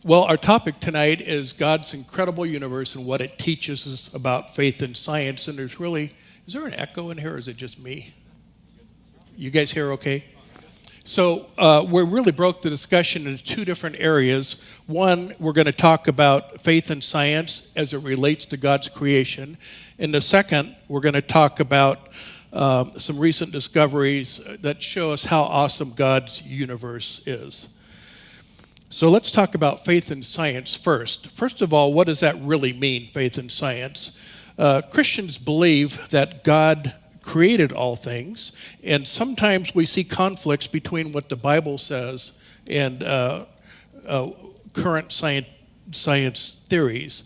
Well, our topic tonight is God's incredible universe and what it teaches us about faith and science. And is there an echo in here or is it just me? You guys hear okay? So we really broke the discussion into two different areas. One, we're going to talk about faith and science as it relates to God's creation. And the second, we're going to talk about some recent discoveries that show us how awesome God's universe is. So let's talk about faith and science first. First of all, what does that really mean, faith and science? Christians believe that God created all things, and sometimes we see conflicts between what the Bible says and current science theories.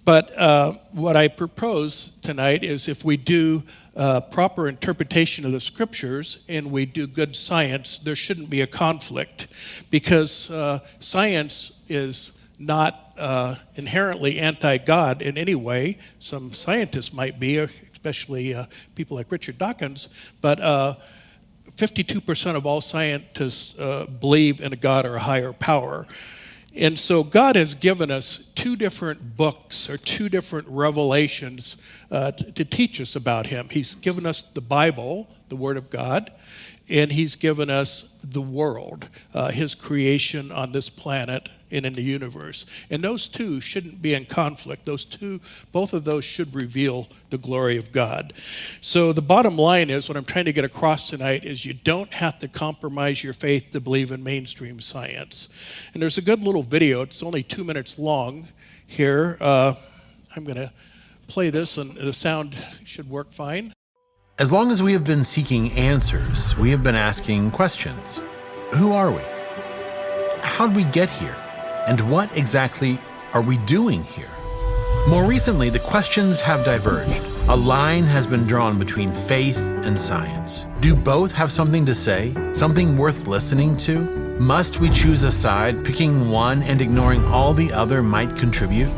But what I propose tonight is if we do proper interpretation of the scriptures and we do good science, there shouldn't be a conflict, because science is not inherently anti-God in any way. Some scientists might be, especially people like Richard Dawkins, but 52% of all scientists believe in a God or a higher power. And so God has given us two different books or two different revelations to teach us about him. He's given us the Bible, the Word of God, and he's given us the world, his creation on this planet and in the universe. And those two shouldn't be in conflict. Both of those should reveal the glory of God. So the bottom line is, what I'm trying to get across tonight is you don't have to compromise your faith to believe in mainstream science. And there's a good little video. It's only 2 minutes long here. I'm going to play this, and the sound should work fine. As long as we have been seeking answers, we have been asking questions. Who are we? How did we get here? And what exactly are we doing here? More recently, the questions have diverged. A line has been drawn between faith and science. Do both have something to say? Something worth listening to? Must we choose a side, picking one and ignoring all the other might contribute?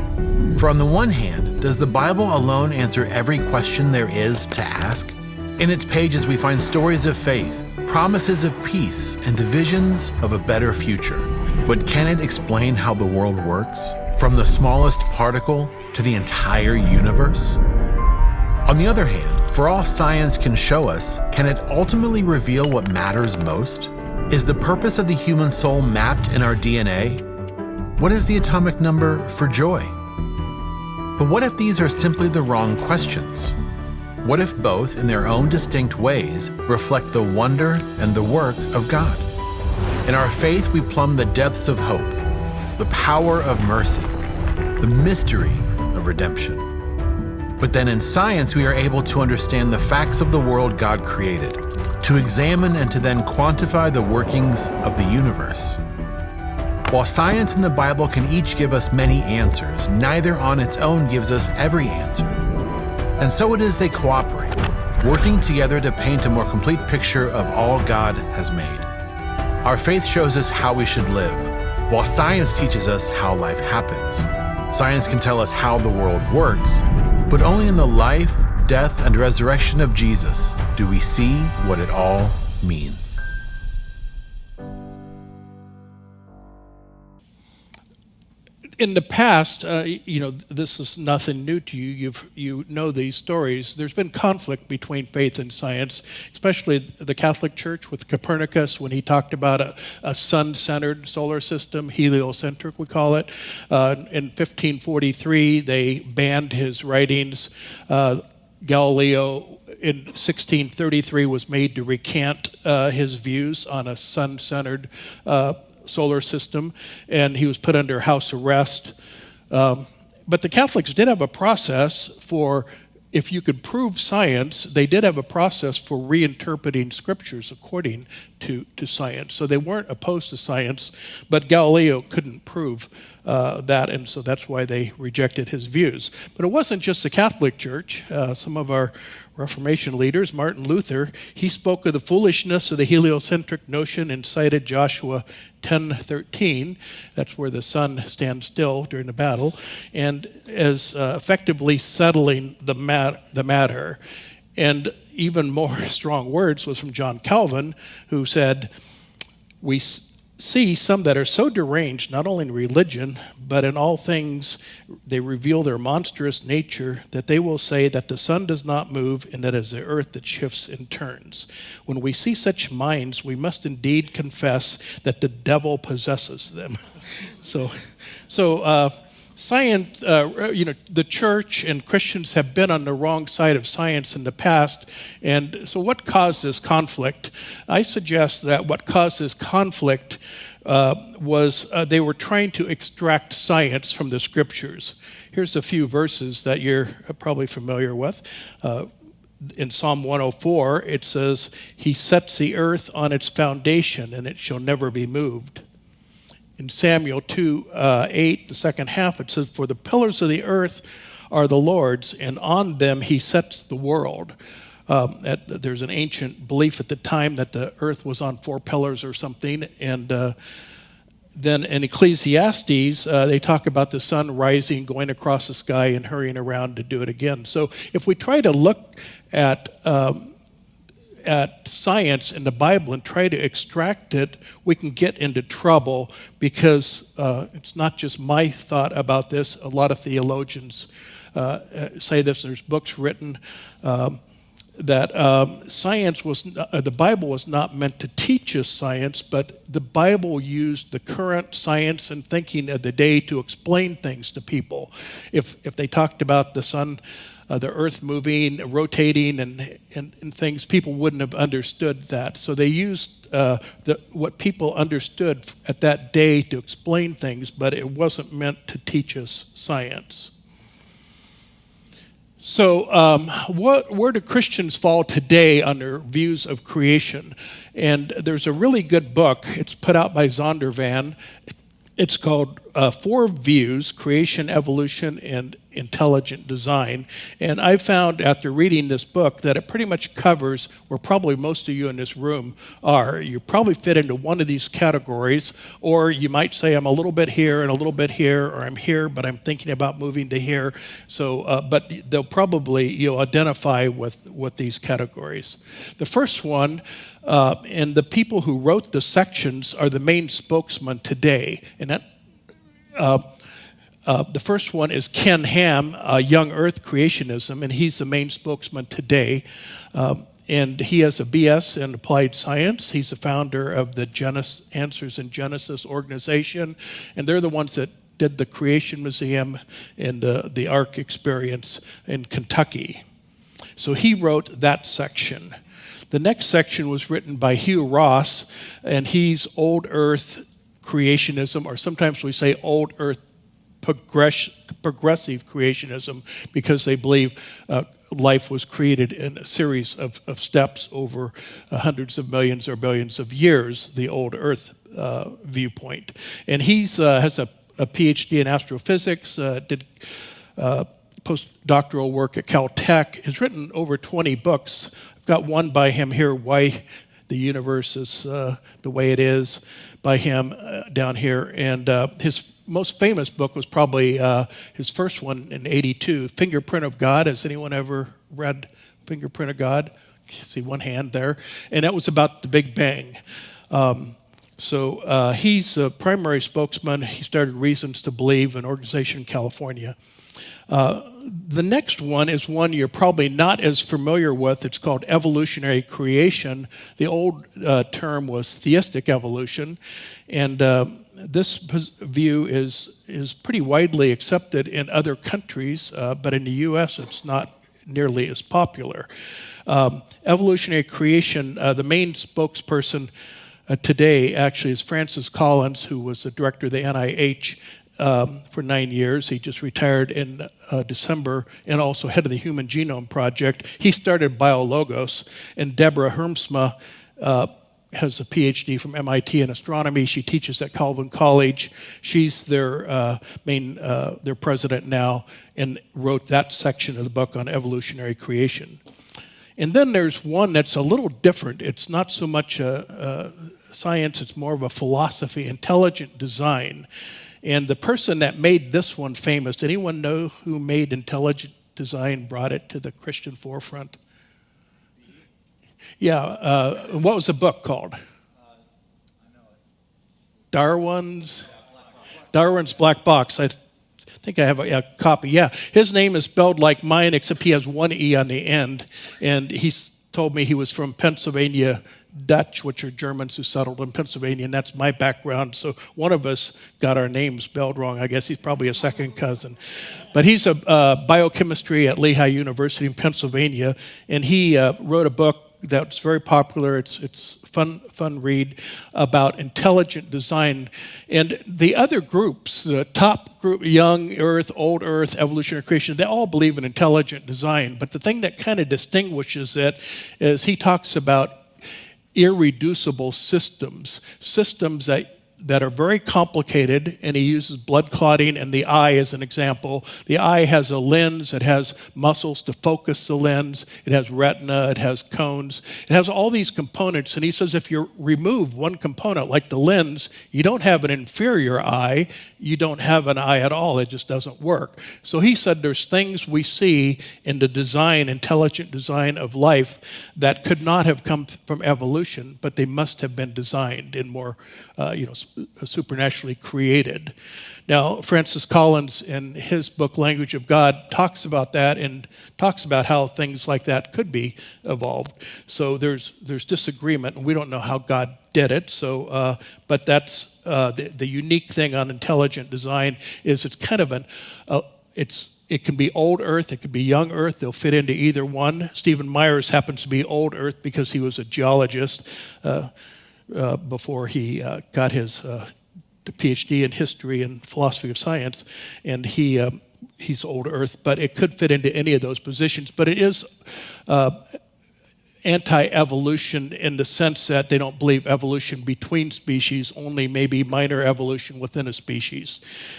For on the one hand, does the Bible alone answer every question there is to ask? In its pages, we find stories of faith, promises of peace, and visions of a better future. But can it explain how the world works, from the smallest particle to the entire universe? On the other hand, for all science can show us, can it ultimately reveal what matters most? Is the purpose of the human soul mapped in our DNA? What is the atomic number for joy? But what if these are simply the wrong questions? What if both, in their own distinct ways, reflect the wonder and the work of God? In our faith, we plumb the depths of hope, the power of mercy, the mystery of redemption. But then in science, we are able to understand the facts of the world God created, to examine and to then quantify the workings of the universe. While science and the Bible can each give us many answers, neither on its own gives us every answer. And so it is they cooperate, working together to paint a more complete picture of all God has made. Our faith shows us how we should live, while science teaches us how life happens. Science can tell us how the world works, but only in the life, death, and resurrection of Jesus do we see what it all means. In the past, this is nothing new to you. You know these stories. There's been conflict between faith and science, especially the Catholic Church with Copernicus when he talked about a sun-centered solar system, heliocentric we call it. In 1543, they banned his writings. Galileo in 1633 was made to recant his views on a sun-centered solar system, and he was put under house arrest. But the Catholics did have a process for, if you could prove science, they did have a process for reinterpreting scriptures according to science. So they weren't opposed to science, but Galileo couldn't prove that, and so that's why they rejected his views. But it wasn't just the Catholic Church. Some of our Reformation leaders, Martin Luther, he spoke of the foolishness of the heliocentric notion and cited Joshua 10:13. That's where the sun stands still during the battle, and as effectively settling the matter. And even more strong words was from John Calvin, who said, see some that are so deranged, not only in religion, but in all things, they reveal their monstrous nature, that they will say that the sun does not move and that it is the earth that shifts and turns. When we see such minds, we must indeed confess that the devil possesses them. So science, the church and Christians have been on the wrong side of science in the past. And so what caused this conflict? I suggest that what caused this conflict was they were trying to extract science from the scriptures. Here's a few verses that you're probably familiar with. In Psalm 104, it says, "He sets the earth on its foundation, and it shall never be moved." In Samuel 2:8, the second half, it says, "For the pillars of the earth are the Lord's, and on them he sets the world." There's an ancient belief at the time that the earth was on 4 pillars or something. And then in Ecclesiastes, they talk about the sun rising, going across the sky, and hurrying around to do it again. So if we try to look at science in the Bible and try to extract it, we can get into trouble, because it's not just my thought about this. A lot of theologians say this. There's books written that the Bible was not meant to teach us science, but the Bible used the current science and thinking of the day to explain things to people. If they talked about the sun, the earth moving, rotating, and things, people wouldn't have understood that. So they used what people understood at that day to explain things, but it wasn't meant to teach us science. So where do Christians fall today on their views of creation? And there's a really good book. It's put out by Zondervan. It's called 4 Views: Creation, Evolution, and Intelligent Design. And I found after reading this book that it pretty much covers where probably most of you in this room are. You probably fit into one of these categories, or you might say, I'm a little bit here and a little bit here, or I'm here, but I'm thinking about moving to here. So, but you'll identify with these categories. The first one, and the people who wrote the sections are the main spokesman today. And that the first one is Ken Ham, Young Earth Creationism, and he's the main spokesman today. And he has a BS in applied science. He's the founder of the Answers in Genesis organization, and they're the ones that did the Creation Museum and the Ark Experience in Kentucky. So he wrote that section. The next section was written by Hugh Ross, and he's Old Earth Creationism, or sometimes we say Old Earth Progressive Creationism, because they believe life was created in a series of steps over hundreds of millions or billions of years, the Old Earth viewpoint. And he has a PhD in astrophysics, did postdoctoral work at Caltech, has written over 20 books. I've got one by him here, Why the Universe is the Way It Is, by him down here. And his most famous book was probably his first one in '82, Fingerprint of God. Has anyone ever read Fingerprint of God? See one hand there. And that was about the Big Bang. So he's a primary spokesman. He started Reasons to Believe, an organization in California. The next one is one you're probably not as familiar with. It's called evolutionary creation. The old term was theistic evolution. And this view is pretty widely accepted in other countries, but in the U.S. it's not nearly as popular. Evolutionary creation, the main spokesperson today actually is Francis Collins, who was the director of the NIH for 9 years. He just retired in December, and also head of the Human Genome Project. He started BioLogos, and Deborah Hermsma has a PhD from MIT in astronomy. She teaches at Calvin College. She's their their president now, and wrote that section of the book on evolutionary creation. And then there's one that's a little different. It's not so much science, it's more of a philosophy, intelligent design. And the person that made this one famous, anyone know who made intelligent design, brought it to the Christian forefront? Yeah, what was the book called? I know Darwin's Black Box. I think I have a copy. Yeah, his name is spelled like mine, except he has one E on the end. And he's told me he was from Pennsylvania Dutch, which are Germans who settled in Pennsylvania, and that's my background. So one of us got our name spelled wrong. I guess he's probably a second cousin. But he's a biochemistry at Lehigh University in Pennsylvania, and he wrote a book that's very popular. It's fun read about intelligent design. And the other groups, the top group, young Earth, old Earth, evolutionary creation, they all believe in intelligent design. But the thing that kind of distinguishes it is he talks about irreducible systems that are very complicated, and he uses blood clotting and the eye as an example. The eye has a lens, it has muscles to focus the lens, it has retina, it has cones, it has all these components, and he says if you remove one component, like the lens, you don't have an inferior eye, you don't have an eye at all, it just doesn't work. So he said there's things we see in the design, intelligent design of life that could not have come from evolution, but they must have been designed in more, supernaturally created. Now, Francis Collins, in his book, Language of God, talks about that and talks about how things like that could be evolved. So there's disagreement, and we don't know how God did it. So, but that's the unique thing on intelligent design is it's kind of it can be old Earth, it can be young Earth. They'll fit into either one. Stephen Myers happens to be old Earth because he was a geologist before he got his PhD in history and philosophy of science, and he's old Earth. But it could fit into any of those positions. But it is anti-evolution in the sense that they don't believe evolution between species, only maybe minor evolution within a species.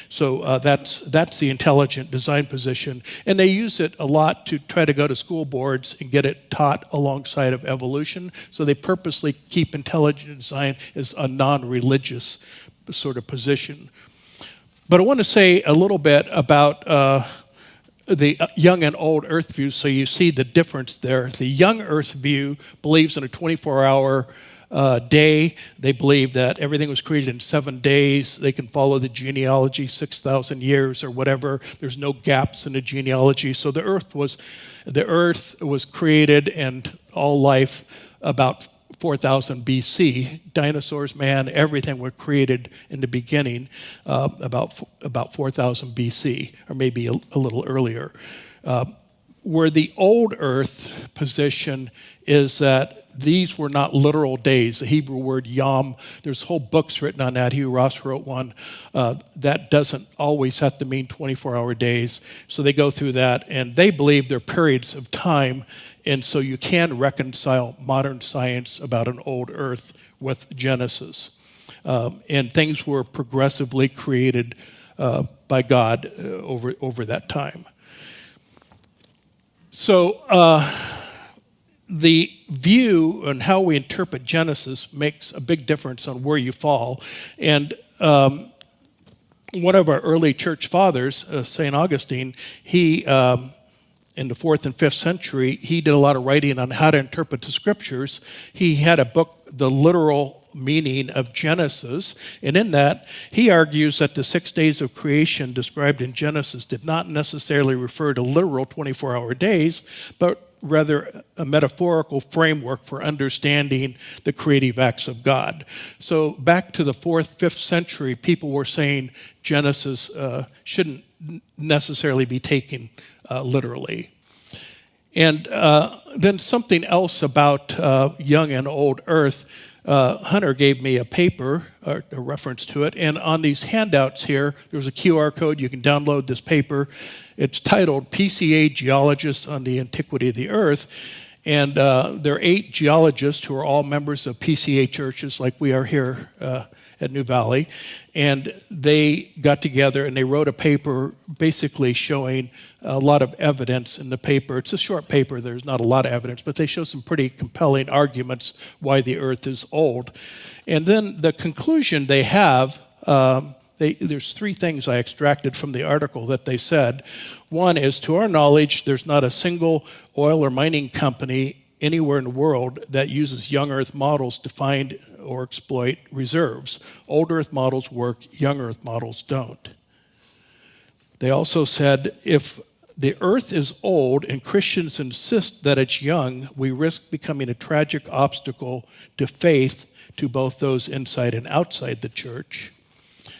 So that's the intelligent design position. And they use it a lot to try to go to school boards and get it taught alongside of evolution. So they purposely keep intelligent design as a non-religious sort of position. But I want to say a little bit about the young and old Earth view, so you see the difference there. The young Earth view believes in a 24-hour day. They believe that everything was created in 7 days. They can follow the genealogy 6,000 years or whatever. There's no gaps in the genealogy. So the Earth was created and all life about 4,000 BC. Dinosaurs, man, everything were created in the beginning about 4,000 BC, or maybe a little earlier. Where the old Earth position is that these were not literal days. The Hebrew word yom, there's whole books written on that. Hugh Ross wrote one. That doesn't always have to mean 24-hour days. So they go through that, and they believe they're periods of time. And so you can reconcile modern science about an old Earth with Genesis. And things were progressively created by God over that time. So the view and how we interpret Genesis makes a big difference on where you fall. And one of our early church fathers, St. Augustine, he in the 4th and 5th century, he did a lot of writing on how to interpret the scriptures. He had a book, The Literal Meaning of Genesis, and in that, he argues that the 6 days of creation described in Genesis did not necessarily refer to literal 24-hour days, but rather a metaphorical framework for understanding the creative acts of God. So back to the 4th, 5th century, people were saying Genesis shouldn't necessarily be taken literally. And then something else about young and old Earth. Hunter gave me a paper, a reference to it, and on these handouts here, there's a QR code. You can download this paper. It's titled PCA Geologists on the Antiquity of the Earth. And there are 8 geologists who are all members of PCA churches like we are here at New Valley. And they got together and they wrote a paper basically showing a lot of evidence in the paper. It's a short paper, there's not a lot of evidence, but they show some pretty compelling arguments why the Earth is old. And then the conclusion they have, there's 3 things I extracted from the article that they said. One is, to our knowledge, there's not a single oil or mining company anywhere in the world that uses young Earth models to find or exploit reserves. Old Earth models work, young Earth models don't. They also said if the Earth is old and Christians insist that it's young, we risk becoming a tragic obstacle to faith to both those inside and outside the church.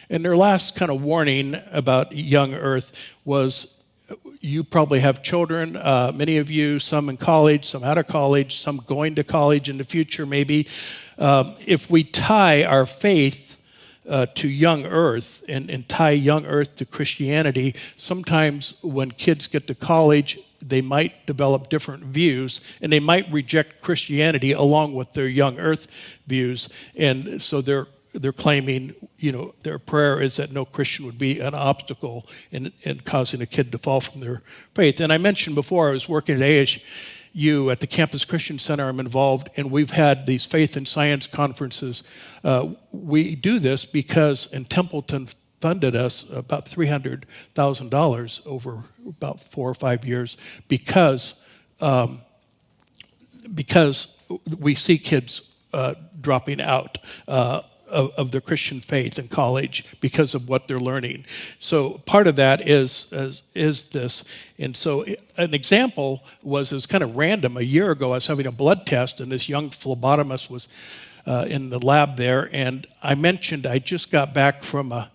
And their last kind of warning about young Earth was, you probably have children, many of you, some in college, some out of college, some going to college in the future maybe. If we tie our faith to young Earth and tie young Earth to Christianity, sometimes when kids get to college, they might develop different views, and they might reject Christianity along with their young Earth views. And so they're claiming, their prayer is that no Christian would be an obstacle in causing a kid to fall from their faith. And I mentioned before, I was working at ASU at the Campus Christian Center. I'm involved, and we've had these faith and science conferences. We do this because, and Templeton funded us about $300,000 over about 4 or 5 years because we see kids dropping out of their Christian faith in college because of what they're learning. So part of that is this. And so an example was kind of random. A year ago, I was having a blood test, and this young phlebotomist was in the lab there, and I mentioned I just got back from a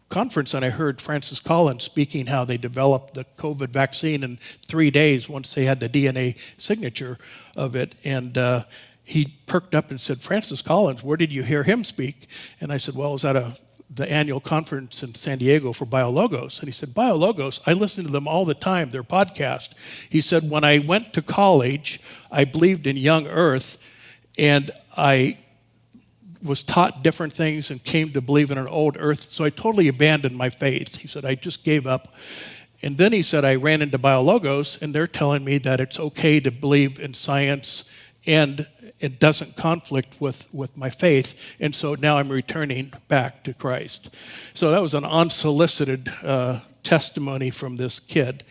conference, and I heard Francis Collins speaking how they developed the COVID vaccine in 3 days once they had the DNA signature of it. And he perked up and said, "Francis Collins, where did you hear him speak?" And I said, "Well, I was at the annual conference in San Diego for BioLogos." And he said, "BioLogos, I listen to them all the time, their podcast." He said, "When I went to college, I believed in young Earth, and I was taught different things and came to believe in an old Earth, so I totally abandoned my faith." He said, "I just gave up." And then he said, "I ran into BioLogos, and they're telling me that it's okay to believe in science and it doesn't conflict with my faith, and so now I'm returning back to Christ." So that was an unsolicited testimony from this kid.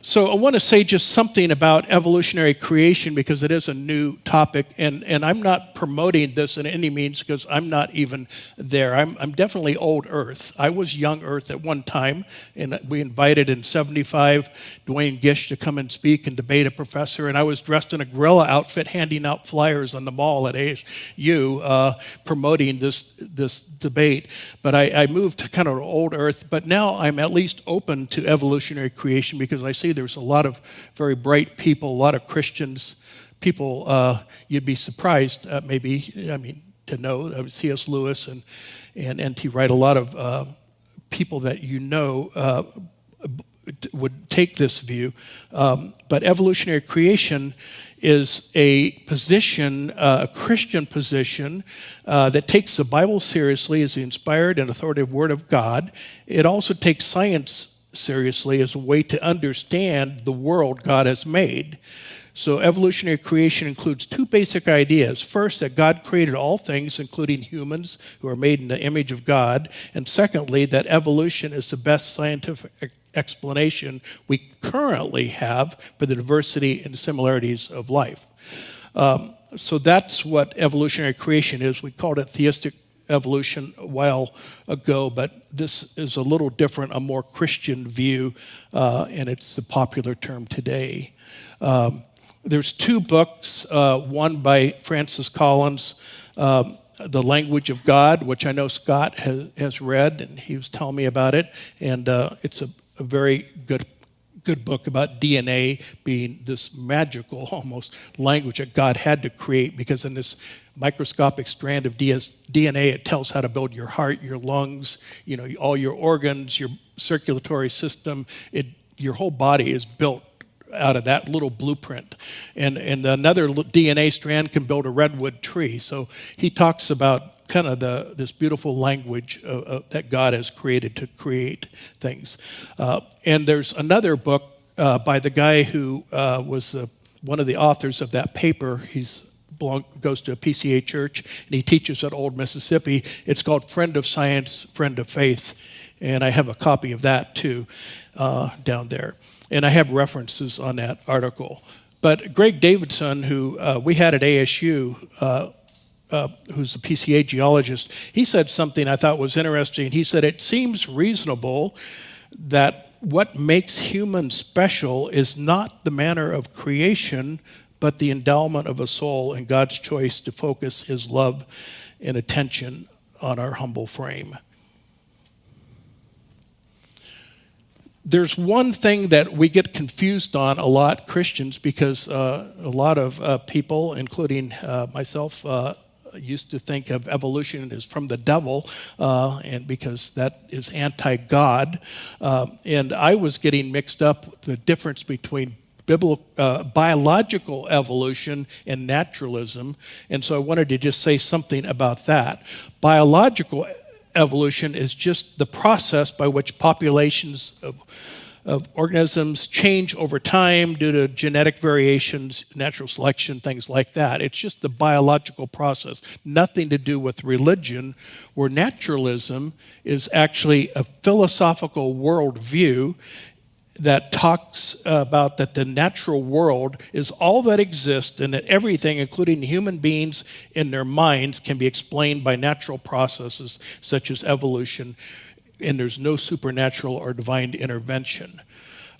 So I want to say just something about evolutionary creation because it is a new topic, and I'm not promoting this in any means because I'm not even there. I'm definitely old Earth. I was young Earth at one time, and we invited in 75 Dwayne Gish to come and speak and debate a professor, and I was dressed in a gorilla outfit handing out flyers on the mall at ASU promoting this debate. But I moved to kind of old Earth, but now I'm at least open to evolutionary creation because I see there's a lot of very bright people, a lot of Christians, people you'd be surprised to know. C.S. Lewis and N.T. Wright, a lot of people that would take this view. But evolutionary creation is a position, a Christian position, that takes the Bible seriously as the inspired and authoritative Word of God. It also takes science seriously as a way to understand the world God has made. So evolutionary creation includes two basic ideas. First, that God created all things, including humans who are made in the image of God. And secondly, that evolution is the best scientific explanation we currently have for the diversity and similarities of life. So that's what evolutionary creation is. We called it theistic evolution a while ago, but this is a little different, a more Christian view, and it's the popular term today. There's two books, one by Francis Collins, The Language of God, which I know Scott has read, and he was telling me about it, and it's a very good book about DNA being this magical, almost, language that God had to create, because in this microscopic strand of DNA, it tells how to build your heart, your lungs, all your organs, your circulatory system. Your whole body is built out of that little blueprint. And another DNA strand can build a redwood tree. So he talks about kind of this beautiful language that God has created to create things. And there's another book by the guy who was one of the authors of that paper. Goes to a PCA church, and he teaches at Old Mississippi. It's called Friend of Science, Friend of Faith, and I have a copy of that too down there. And I have references on that article. But Greg Davidson, who we had at ASU, who's a PCA geologist, he said something I thought was interesting. He said, it seems reasonable that what makes humans special is not the manner of creation, but the endowment of a soul and God's choice to focus his love and attention on our humble frame. There's one thing that we get confused on a lot, Christians, because a lot of people, including myself, used to think of evolution as from the devil, and because that is anti-God. And I was getting mixed up with the difference between biological evolution and naturalism, and so I wanted to just say something about that. Biological evolution is just the process by which populations of organisms change over time due to genetic variations, natural selection, things like that. It's just the biological process, nothing to do with religion, where naturalism is actually a philosophical worldview that talks about that the natural world is all that exists and that everything, including human beings in their minds, can be explained by natural processes such as evolution, and there's no supernatural or divine intervention.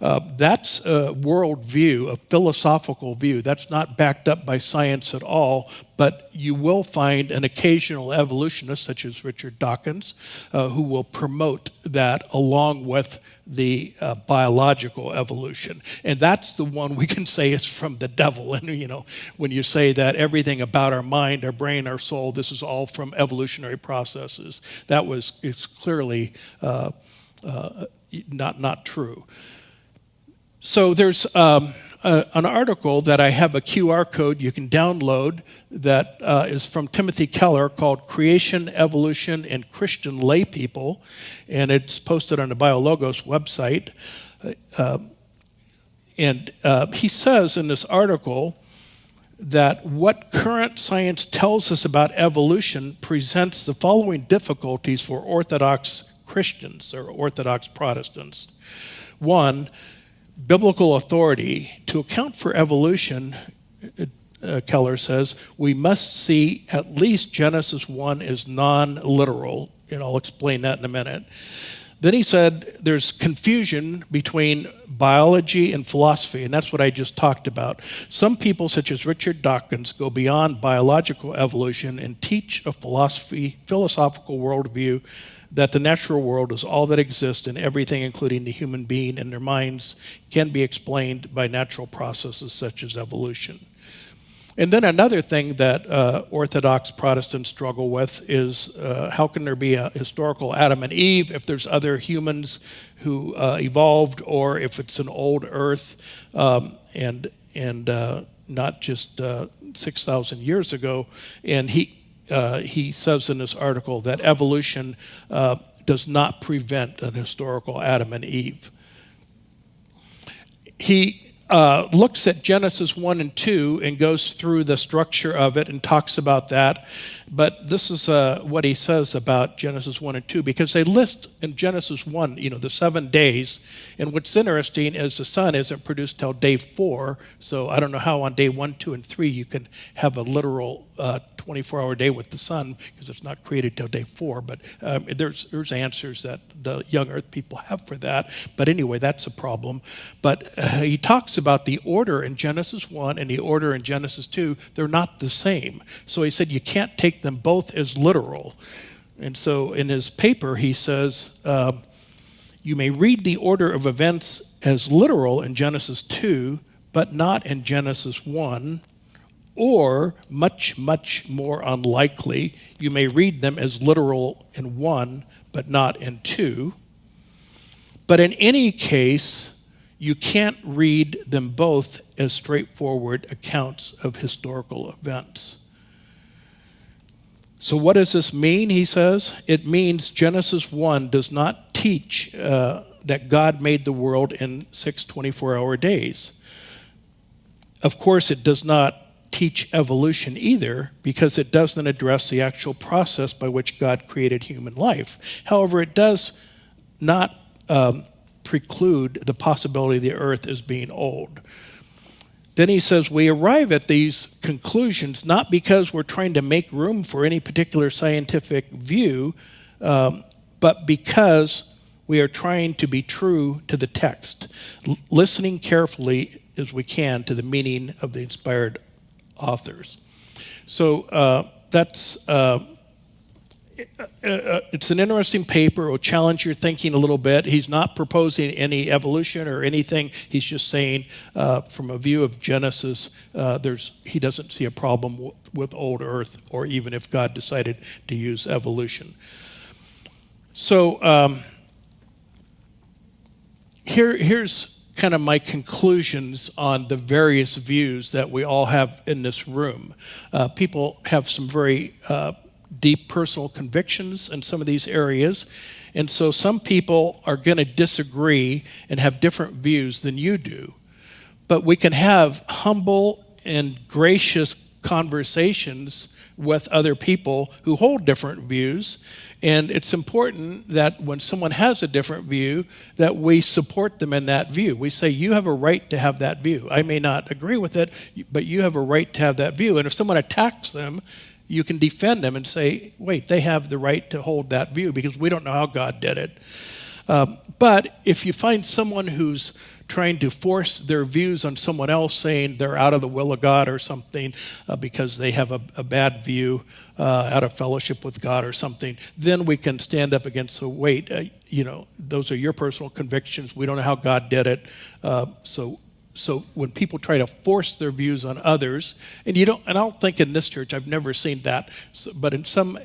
That's a worldview, a philosophical view. That's not backed up by science at all, but you will find an occasional evolutionist, such as Richard Dawkins, who will promote that along with the biological evolution. And that's the one we can say is from the devil. And, you know, when you say that everything about our mind, our brain, our soul, this is all from evolutionary processes, it's clearly not true. So there's an article that I have a QR code you can download that is from Timothy Keller called Creation, Evolution, and Christian Laypeople, and it's posted on the BioLogos website. And he says in this article that what current science tells us about evolution presents the following difficulties for Orthodox Christians or Orthodox Protestants. One, biblical authority. To account for evolution, Keller says, we must see at least Genesis 1 as non-literal, and I'll explain that in a minute. Then he said there's confusion between biology and philosophy, and that's what I just talked about. Some people, such as Richard Dawkins, go beyond biological evolution and teach a philosophical worldview that the natural world is all that exists, and everything, including the human being and their minds, can be explained by natural processes such as evolution. And then another thing that Orthodox Protestants struggle with is how can there be a historical Adam and Eve if there's other humans who evolved, or if it's an old Earth and not just 6,000 years ago. And he says in this article that evolution does not prevent an historical Adam and Eve. He looks at Genesis 1 and 2 and goes through the structure of it and talks about that. But this is what he says about Genesis 1 and 2, because they list in Genesis 1, the 7 days. And what's interesting is the sun isn't produced till day 4. So I don't know how on day 1, 2, and 3 you can have a literal 24-hour day with the sun, because it's not created till day 4. But there's answers that the young earth people have for that. But anyway, that's a problem. But he talks about the order in Genesis 1 and the order in Genesis 2. They're not the same. So he said you can't take them both as literal. And so in his paper, he says, you may read the order of events as literal in Genesis 2, but not in Genesis 1, or much, much more unlikely, you may read them as literal in 1, but not in 2. But in any case, you can't read them both as straightforward accounts of historical events. So what does this mean, he says? It means Genesis 1 does not teach that God made the world in 6 24-hour days. Of course, it does not teach evolution either, because it doesn't address the actual process by which God created human life. However, it does not preclude the possibility of the earth as being old. Then he says, we arrive at these conclusions not because we're trying to make room for any particular scientific view, but because we are trying to be true to the text, listening carefully as we can to the meaning of the inspired authors. So it's an interesting paper. It will challenge your thinking a little bit. He's not proposing any evolution or anything. He's just saying, from a view of Genesis, he doesn't see a problem with old Earth, or even if God decided to use evolution. So here's kind of my conclusions on the various views that we all have in this room. People have some very deep personal convictions in some of these areas, and so some people are going to disagree and have different views than you do. But we can have humble and gracious conversations with other people who hold different views, and it's important that when someone has a different view, that we support them in that view. We say, you have a right to have that view. I may not agree with it, but you have a right to have that view. And if someone attacks them, you can defend them and say, wait, they have the right to hold that view because we don't know how God did it. But if you find someone who's trying to force their views on someone else, saying they're out of the will of God or something because they have a bad view, out of fellowship with God or something, then we can stand up against, so wait, those are your personal convictions. We don't know how God did it. So when people try to force their views on others, and I don't think in this church, I've never seen that, but in some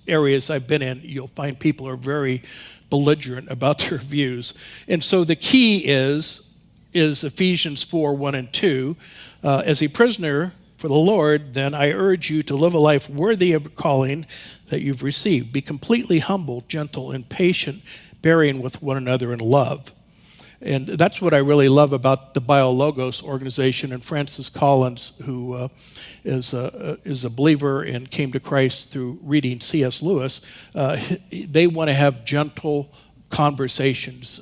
areas I've been in, you'll find people are very belligerent about their views. And so the key is Ephesians 4, 1 and 2. As a prisoner for the Lord, then I urge you to live a life worthy of the calling that you've received. Be completely humble, gentle, and patient, bearing with one another in love. And that's what I really love about the BioLogos organization, and Francis Collins, who is a believer and came to Christ through reading C.S. Lewis. They want to have gentle conversations,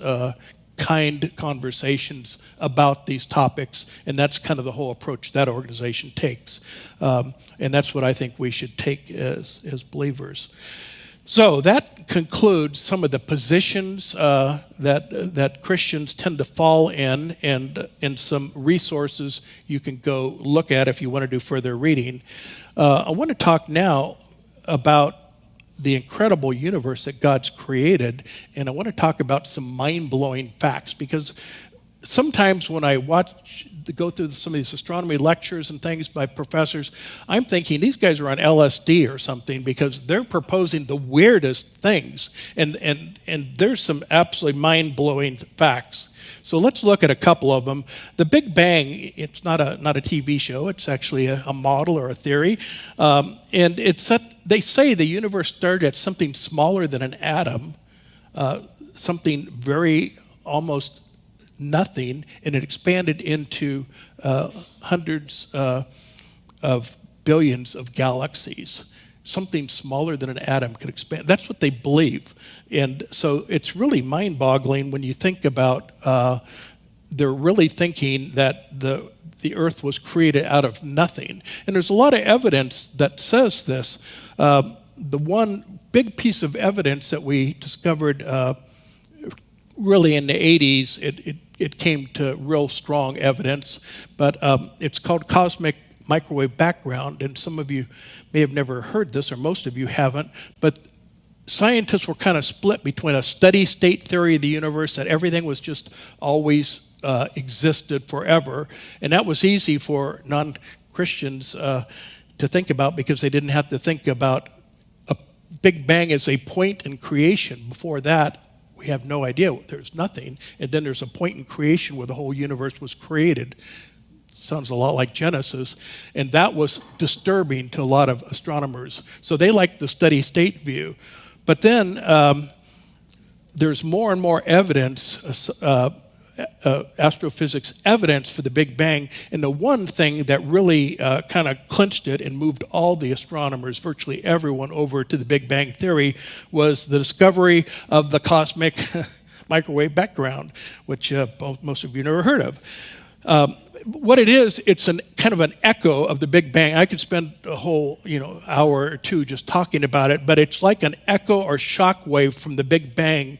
kind conversations about these topics, and that's kind of the whole approach that organization takes. And that's what I think we should take as believers. So that concludes some of the positions that Christians tend to fall in, and some resources you can go look at if you want to do further reading. I want to talk now about the incredible universe that God's created, and I want to talk about some mind-blowing facts, because sometimes when I go through some of these astronomy lectures and things by professors, I'm thinking these guys are on LSD or something, because they're proposing the weirdest things, and there's some absolutely mind-blowing facts. So let's look at a couple of them. The Big Bang, it's not a TV show, it's actually a model or a theory, and they say the universe started at something smaller than an atom, something very almost nothing, and it expanded into hundreds of billions of galaxies. Something smaller than an atom could expand. That's what they believe. And so it's really mind-boggling when you think about they're really thinking that the Earth was created out of nothing. And there's a lot of evidence that says this. The one big piece of evidence that we discovered really in the 80s, it came to real strong evidence, but it's called cosmic microwave background, and some of you may have never heard this, or most of you haven't, but scientists were kind of split between a steady state theory of the universe, that everything was just always existed forever, and that was easy for non-Christians to think about, because they didn't have to think about a Big Bang as a point in creation. Before that, we have no idea. There's nothing. And then there's a point in creation where the whole universe was created. Sounds a lot like Genesis. And that was disturbing to a lot of astronomers. So they liked the steady state view. But then there's more and more evidence, astrophysics evidence for the Big Bang. And the one thing that really kind of clinched it and moved all the astronomers, virtually everyone, over to the Big Bang theory was the discovery of the cosmic microwave background, which most of you never heard of. what it is, it's kind of an echo of the Big Bang. I could spend a whole hour or two just talking about it, but it's like an echo or shock wave from the Big Bang.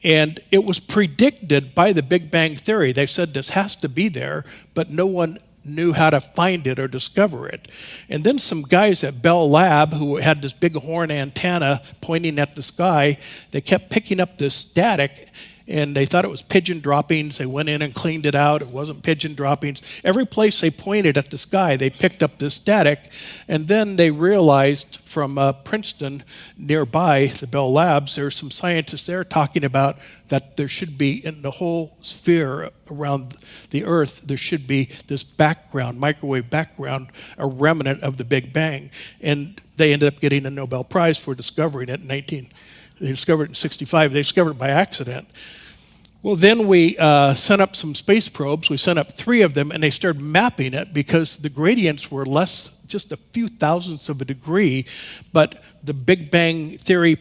And it was predicted by the Big Bang Theory. They said this has to be there, but no one knew how to find it or discover it. And then some guys at Bell Lab who had this big horn antenna pointing at the sky, they kept picking up this static, and they thought it was pigeon droppings. They went in and cleaned it out. It wasn't pigeon droppings. Every place they pointed at the sky, they picked up this static. And then they realized from Princeton nearby, the Bell Labs, there's some scientists there talking about that there should be, in the whole sphere around the Earth, there should be this background, microwave background, a remnant of the Big Bang. And they ended up getting a Nobel Prize for discovering it in They discovered it in 1965. They discovered it by accident. Well, then we sent up some space probes. We sent up 3 of them, and they started mapping it because the gradients were just a few thousandths of a degree. But the Big Bang Theory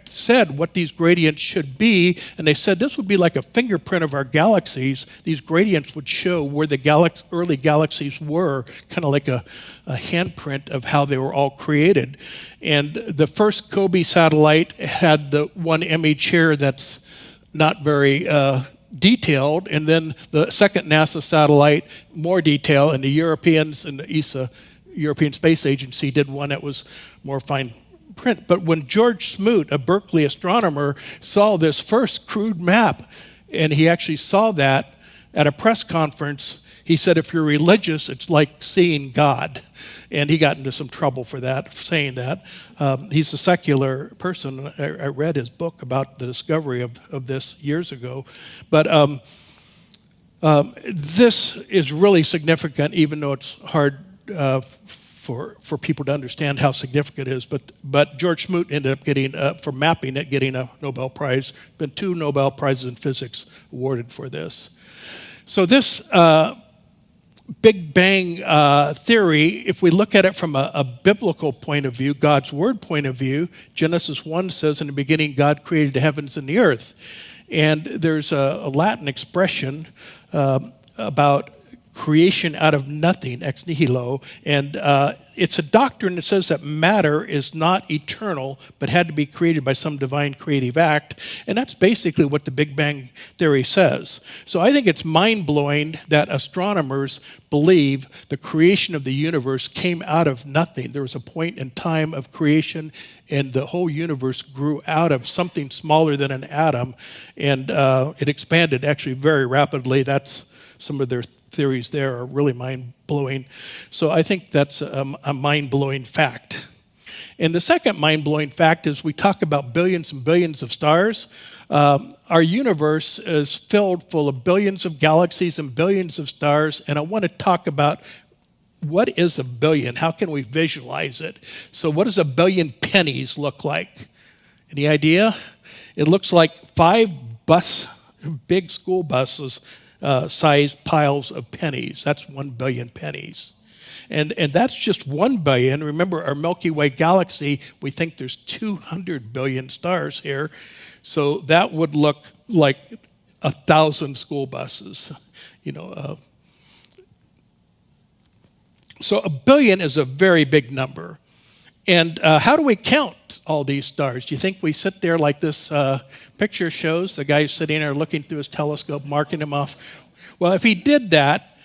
said what these gradients should be, and they said this would be like a fingerprint of our galaxies. These gradients would show where the early galaxies were, kind of like a handprint of how they were all created. And the first COBE satellite had the one image here that's not very detailed, and then the second NASA satellite, more detail, and the Europeans and the ESA, European Space Agency, did one that was more fine print. But when George Smoot, a Berkeley astronomer, saw this first crude map, and he actually saw that at a press conference, he said, if you're religious, it's like seeing God. And he got into some trouble for that, saying that. He's a secular person. I read his book about the discovery of this years ago. But this is really significant, even though it's hard for people to understand how significant it is. But George Smoot ended up getting, for mapping it, getting a Nobel Prize. Been 2 Nobel Prizes in physics awarded for this. So this Big Bang theory, if we look at it from a biblical point of view, God's Word point of view, Genesis 1 says, in the beginning, God created the heavens and the earth. And there's a Latin expression about creation out of nothing, ex nihilo, and it's a doctrine that says that matter is not eternal, but had to be created by some divine creative act, and that's basically what the Big Bang Theory says. So I think it's mind-blowing that astronomers believe the creation of the universe came out of nothing. There was a point in time of creation, and the whole universe grew out of something smaller than an atom, and it expanded actually very rapidly. That's some of their theories there are really mind-blowing. So I think that's a mind-blowing fact. And the second mind-blowing fact is we talk about billions and billions of stars. Our universe is filled full of billions of galaxies and billions of stars, and I want to talk about what is a billion? How can we visualize it? So what does a billion pennies look like? Any idea? It looks like 5 big school buses sized piles of pennies. That's 1 billion pennies. And that's just 1 billion. Remember, our Milky Way galaxy, we think there's 200 billion stars here. So that would look like 1,000 school buses. So 1 billion is a very big number. And how do we count all these stars? Do you think we sit there like this picture shows, the guy sitting there looking through his telescope, marking them off? Well, if he did that,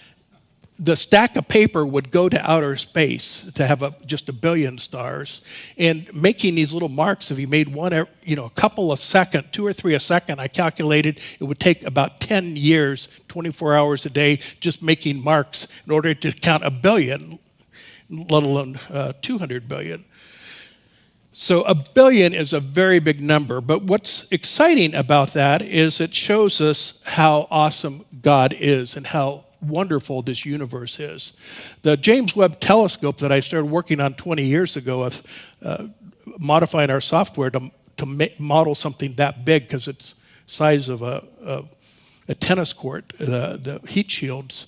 the stack of paper would go to outer space to have just 1 billion stars. And making these little marks, if he made one, a couple a second, 2 or 3 a second, I calculated it would take about 10 years, 24 hours a day, just making marks in order to count 1 billion, let alone 200 billion. So 1 billion is a very big number, but what's exciting about that is it shows us how awesome God is and how wonderful this universe is. The James Webb Telescope that I started working on 20 years ago with modifying our software to model something that big because it's size of a tennis court, the heat shields,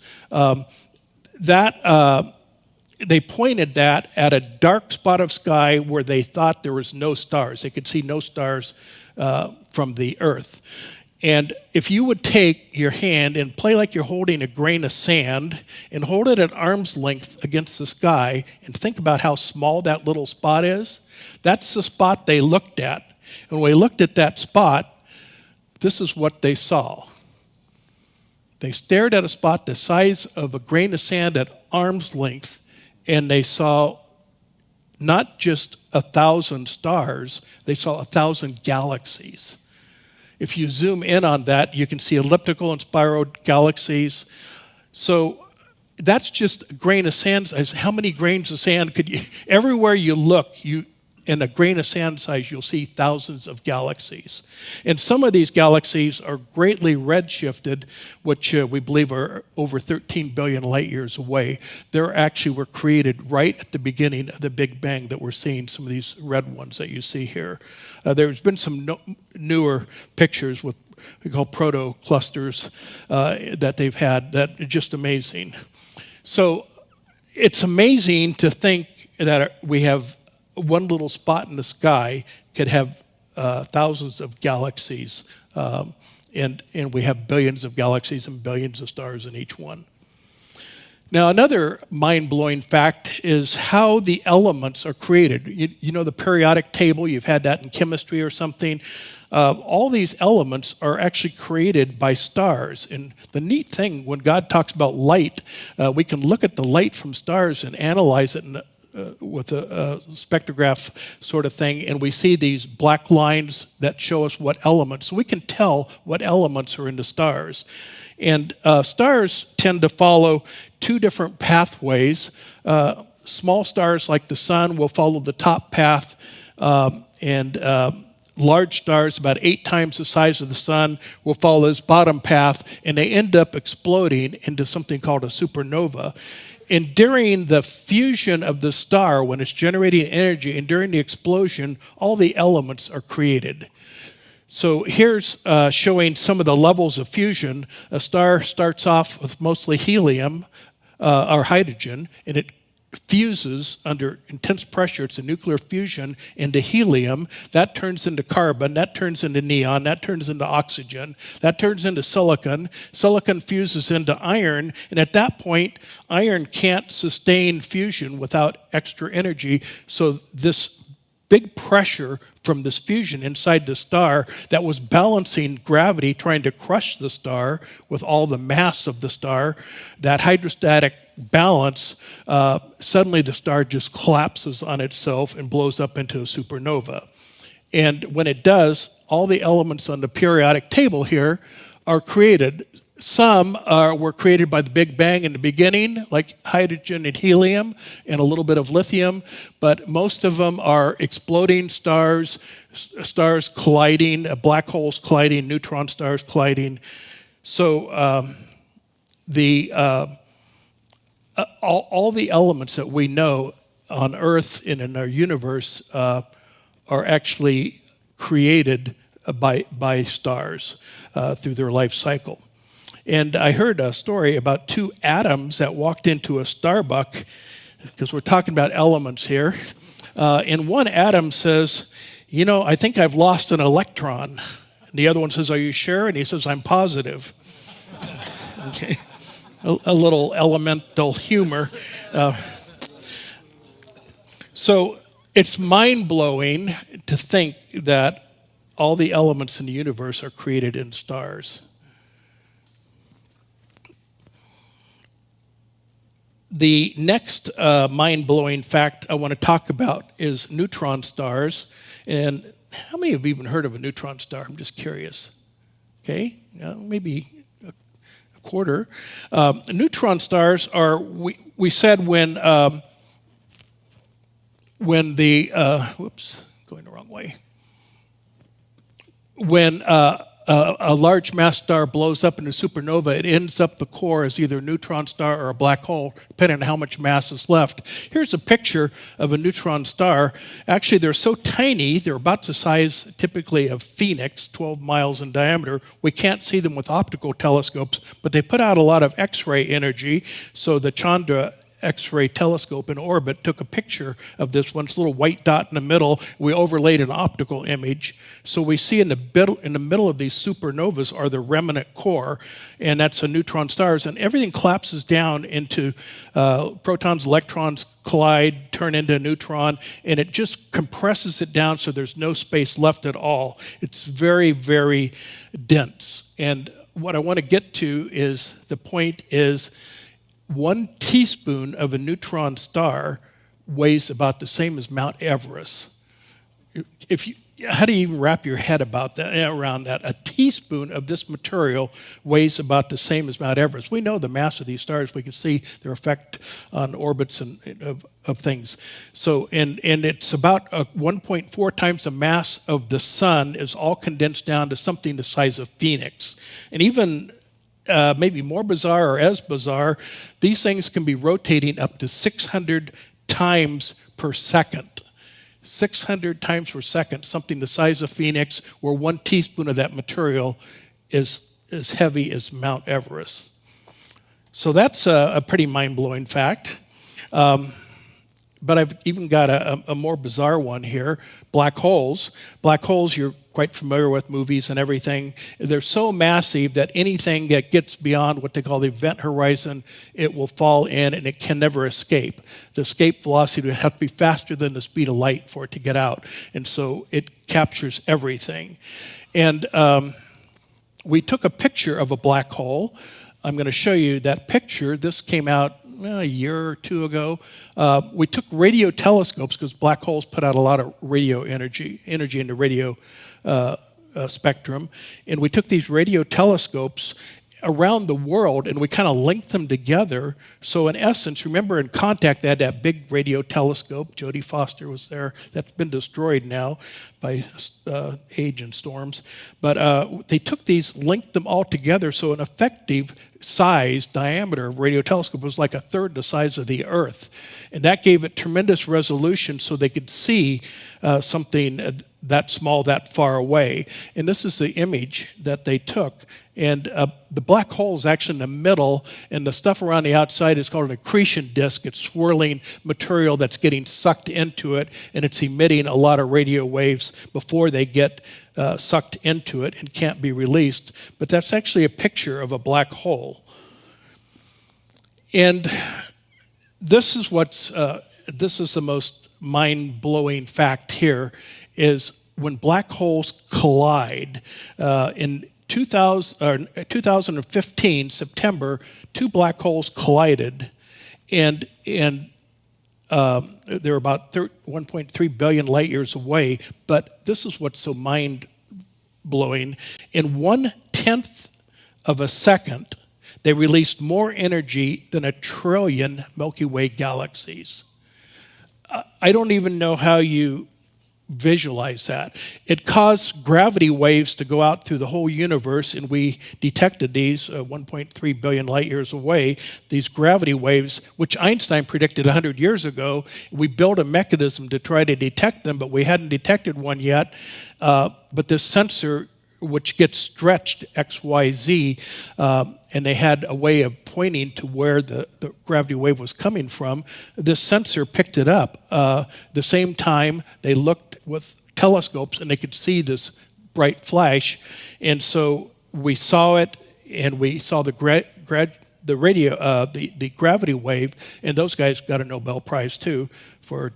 they pointed that at a dark spot of sky where they thought there was no stars. They could see no stars from the Earth. And if you would take your hand and play like you're holding a grain of sand and hold it at arm's length against the sky and think about how small that little spot is, that's the spot they looked at. And when they looked at that spot, this is what they saw. They stared at a spot the size of a grain of sand at arm's length, and they saw not just 1,000 stars, they saw 1,000 galaxies. If you zoom in on that, you can see elliptical and spiral galaxies. So that's just a grain of sand. How many grains of sand could you, everywhere you look, in a grain of sand size, you'll see thousands of galaxies. And some of these galaxies are greatly redshifted, which we believe are over 13 billion light years away. They actually were created right at the beginning of the Big Bang that we're seeing, some of these red ones that you see here. There's been some newer pictures with we call proto-clusters that they've had that are just amazing. So it's amazing to think that we have one little spot in the sky could have thousands of galaxies, and we have billions of galaxies and billions of stars in each one. Now, another mind-blowing fact is how the elements are created. You know the periodic table, you've had that in chemistry or something. All these elements are actually created by stars. And the neat thing, when God talks about light, we can look at the light from stars and analyze it with a spectrograph sort of thing, and we see these black lines that show us what elements. So we can tell what elements are in the stars. And stars tend to follow two different pathways. Small stars like the sun will follow the top path, and large stars, about 8 times the size of the sun, will follow this bottom path, and they end up exploding into something called a supernova. And during the fusion of the star, when it's generating energy, and during the explosion, all the elements are created. So here's showing some of the levels of fusion. A star starts off with mostly helium or hydrogen, and it fuses under intense pressure. It's a nuclear fusion into helium. That turns into carbon. That turns into neon. That turns into oxygen. That turns into silicon. Silicon fuses into iron. And at that point, iron can't sustain fusion without extra energy. So this big pressure from this fusion inside the star that was balancing gravity, trying to crush the star with all the mass of the star, that hydrostatic balance, suddenly the star just collapses on itself and blows up into a supernova. And when it does, all the elements on the periodic table here are created. Some were created by the Big Bang in the beginning, like hydrogen and helium and a little bit of lithium, but most of them are exploding stars, stars colliding, black holes colliding, neutron stars colliding. So all the elements that we know on Earth and in our universe are actually created by stars through their life cycle. And I heard a story about 2 atoms that walked into a Starbucks, because we're talking about elements here. And one atom says, you know, I think I've lost an electron. And the other one says, are you sure? And he says, I'm positive. Okay. A little elemental humor. So it's mind-blowing to think that all the elements in the universe are created in stars. The next mind-blowing fact I want to talk about is neutron stars. And how many have even heard of a neutron star? I'm just curious. Okay, maybe a quarter. Neutron stars are, we said when the, going the wrong way. When a large mass star blows up in a supernova, it ends up the core as either a neutron star or a black hole, depending on how much mass is left. Here's a picture of a neutron star. Actually, they're so tiny, they're about the size typically of Phoenix, 12 miles in diameter. We can't see them with optical telescopes, but they put out a lot of X-ray energy, so the Chandra X-ray telescope in orbit took a picture of this one, this little white dot in the middle. We overlaid an optical image. So we see in the middle of these supernovas are the remnant core, and that's the neutron stars. And everything collapses down into protons, electrons collide, turn into a neutron, and it just compresses it down so there's no space left at all. It's very, very dense. And what I want to get to is, the point is, 1 teaspoon of a neutron star weighs about the same as Mount Everest. How do you even wrap your head around that? A teaspoon of this material weighs about the same as Mount Everest. We know the mass of these stars. We can see their effect on orbits of things. So, and it's about 1.4 times the mass of the sun is all condensed down to something the size of Phoenix. And even maybe more bizarre or as bizarre, these things can be rotating up to 600 times per second. 600 times per second, something the size of Phoenix, where 1 teaspoon of that material is as heavy as Mount Everest. So that's a pretty mind-blowing fact. But I've even got a more bizarre one here. Black holes. Black holes, you're quite familiar with movies and everything. They're so massive that anything that gets beyond what they call the event horizon, it will fall in and it can never escape. The escape velocity would have to be faster than the speed of light for it to get out. And so it captures everything. And we took a picture of a black hole. I'm going to show you that picture. This came out a year or two ago. We took radio telescopes because black holes put out a lot of radio energy in the radio spectrum. And we took these radio telescopes around the world and we kind of linked them together. So in essence, remember in Contact, they had that big radio telescope. Jodie Foster was there. That's been destroyed now by age and storms. But they took these, linked them all together, so an effective size, diameter of radio telescope was like 1/3 the size of the Earth. And that gave it tremendous resolution so they could see something that small, that far away. And this is the image that they took. And the black hole is actually in the middle, and the stuff around the outside is called an accretion disk. It's swirling material that's getting sucked into it, and it's emitting a lot of radio waves before they get sucked into it and can't be released. But that's actually a picture of a black hole. And this is the most mind-blowing fact here, is when black holes collide. In 2015, September, 2 black holes collided, and they're about 1.3 billion light years away. But this is what's so mind-blowing. In 1/10 of a second, they released more energy than 1 trillion Milky Way galaxies. I don't even know how you visualize that. It caused gravity waves to go out through the whole universe, and we detected these 1.3 billion light years away, these gravity waves, which Einstein predicted 100 years ago. We built a mechanism to try to detect them, but we hadn't detected one yet. But this sensor, which gets stretched XYZ, and they had a way of pointing to where the gravity wave was coming from. This sensor picked it up. The same time, they looked with telescopes and they could see this bright flash. And so we saw it, and we saw the gravity wave, and those guys got a Nobel Prize too for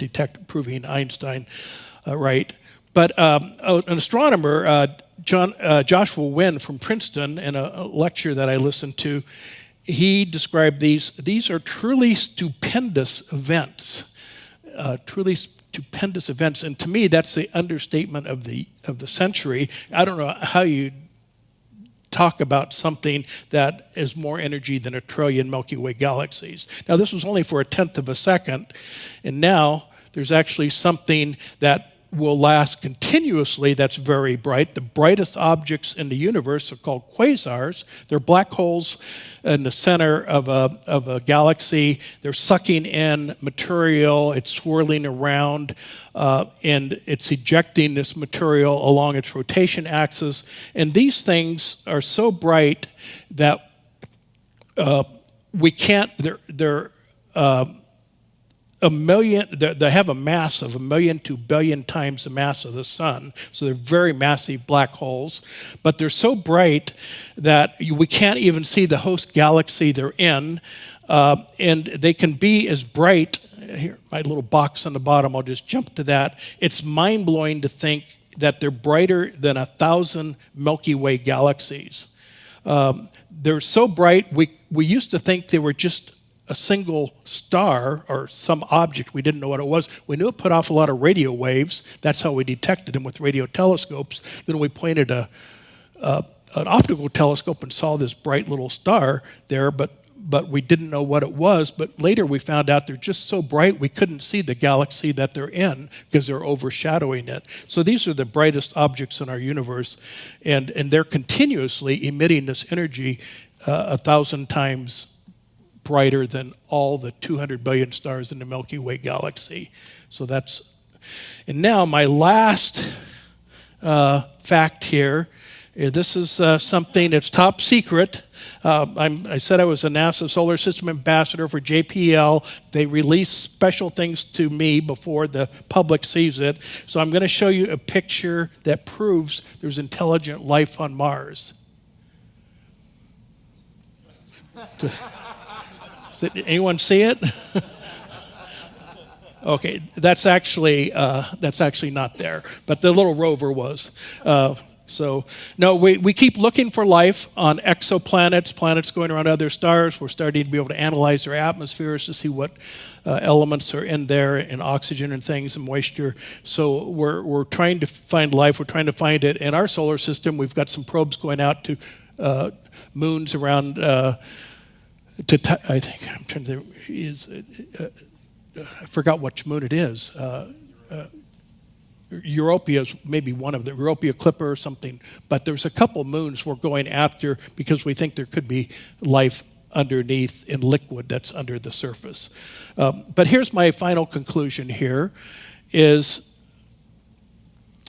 proving Einstein right. But an astronomer, Joshua Wynn from Princeton, in a lecture that I listened to, he described these are truly stupendous events, and to me that's the understatement of the century. I don't know how you talk about something that is more energy than 1 trillion Milky Way galaxies. Now this was only for 1/10 of a second, and now there's actually something that will last continuously that's very bright. The brightest objects in the universe are called quasars. They're black holes in the center of a galaxy. They're sucking in material. It's swirling around, and it's ejecting this material along its rotation axis. And these things are so bright that we can't, they're they have a mass of 1,000,000 to 1,000,000,000 times the mass of the sun, so they're very massive black holes. But they're so bright that we can't even see the host galaxy they're in, and they can be as bright. Here, my little box on the bottom, I'll just jump to that. It's mind-blowing to think that they're brighter than 1,000 Milky Way galaxies. They're so bright, we used to think they were just a single star or some object. We didn't know what it was. We knew it put off a lot of radio waves. That's how we detected them with radio telescopes. Then we pointed an optical telescope and saw this bright little star there, but we didn't know what it was. But later we found out they're just so bright we couldn't see the galaxy that they're in because they're overshadowing it. So these are the brightest objects in our universe, and they're continuously emitting this energy 1,000 times brighter than all the 200 billion stars in the Milky Way galaxy. So that's, and now my last fact here. This is something that's top secret. I said I was a NASA Solar System Ambassador for JPL. They release special things to me before the public sees it. So I'm going to show you a picture that proves there's intelligent life on Mars. Did anyone see it? Okay, that's actually not there, but the little rover was. So no, we keep looking for life on exoplanets, planets going around other stars. We're starting to be able to analyze their atmospheres to see what elements are in there, and oxygen and things, and moisture. So we're trying to find life. We're trying to find it in our solar system. We've got some probes going out to moons around. I think I'm trying to. I forgot which moon it is. Europa is maybe one of them, Europa Clipper or something. But there's a couple moons we're going after because we think there could be life underneath in liquid that's under the surface. But here's my final conclusion here is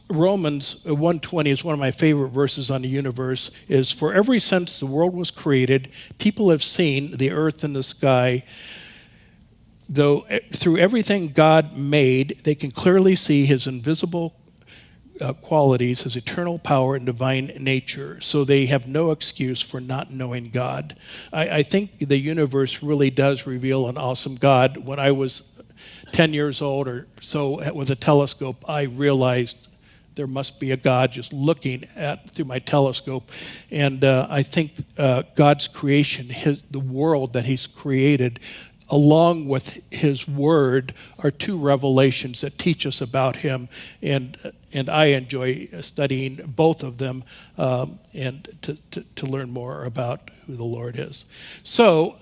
Romans 1:20 is one of my favorite verses on the universe, is for every since the world was created, people have seen the earth and the sky. Though through everything God made, they can clearly see his invisible qualities, his eternal power and divine nature. So they have no excuse for not knowing God. I think the universe really does reveal an awesome God. When I was 10 years old or so with a telescope, I realized there must be a God just looking through my telescope. And I think God's creation, the world that he's created, along with his word, are two revelations that teach us about him. And I enjoy studying both of them and to learn more about who the Lord is. So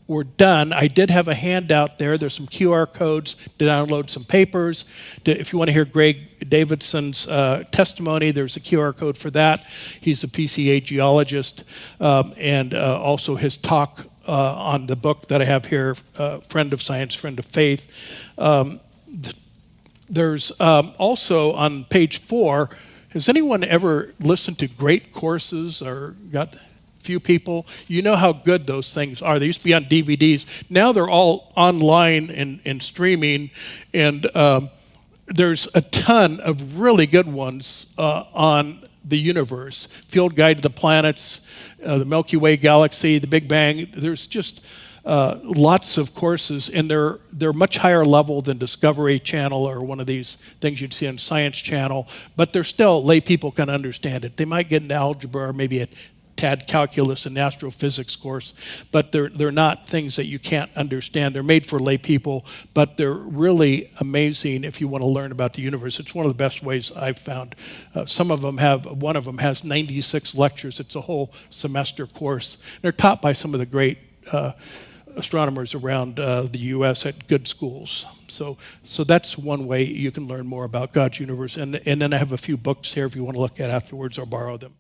we're done. I did have a handout there. There's some QR codes to download some papers. If you want to hear Greg Davidson's testimony, there's a QR code for that. He's a PCA geologist, and also his talk on the book that I have here, Friend of Science, Friend of Faith. There's also on page 4, has anyone ever listened to great courses or got... Few people? You know how good those things are. They used to be on DVDs. Now they're all online and streaming, and there's a ton of really good ones on the universe. Field Guide to the Planets, the Milky Way Galaxy, the Big Bang. There's just lots of courses, and they're much higher level than Discovery Channel or one of these things you'd see on Science Channel, but they're still, lay people can understand it. They might get into algebra or maybe a tad calculus and astrophysics course, but they're not things that you can't understand. They're made for lay people, but they're really amazing if you want to learn about the universe. It's one of the best ways I've found. One of them has 96 lectures. It's a whole semester course. They're taught by some of the great astronomers around the U.S. at good schools. So that's one way you can learn more about God's universe. And then I have a few books here if you want to look at afterwards or borrow them.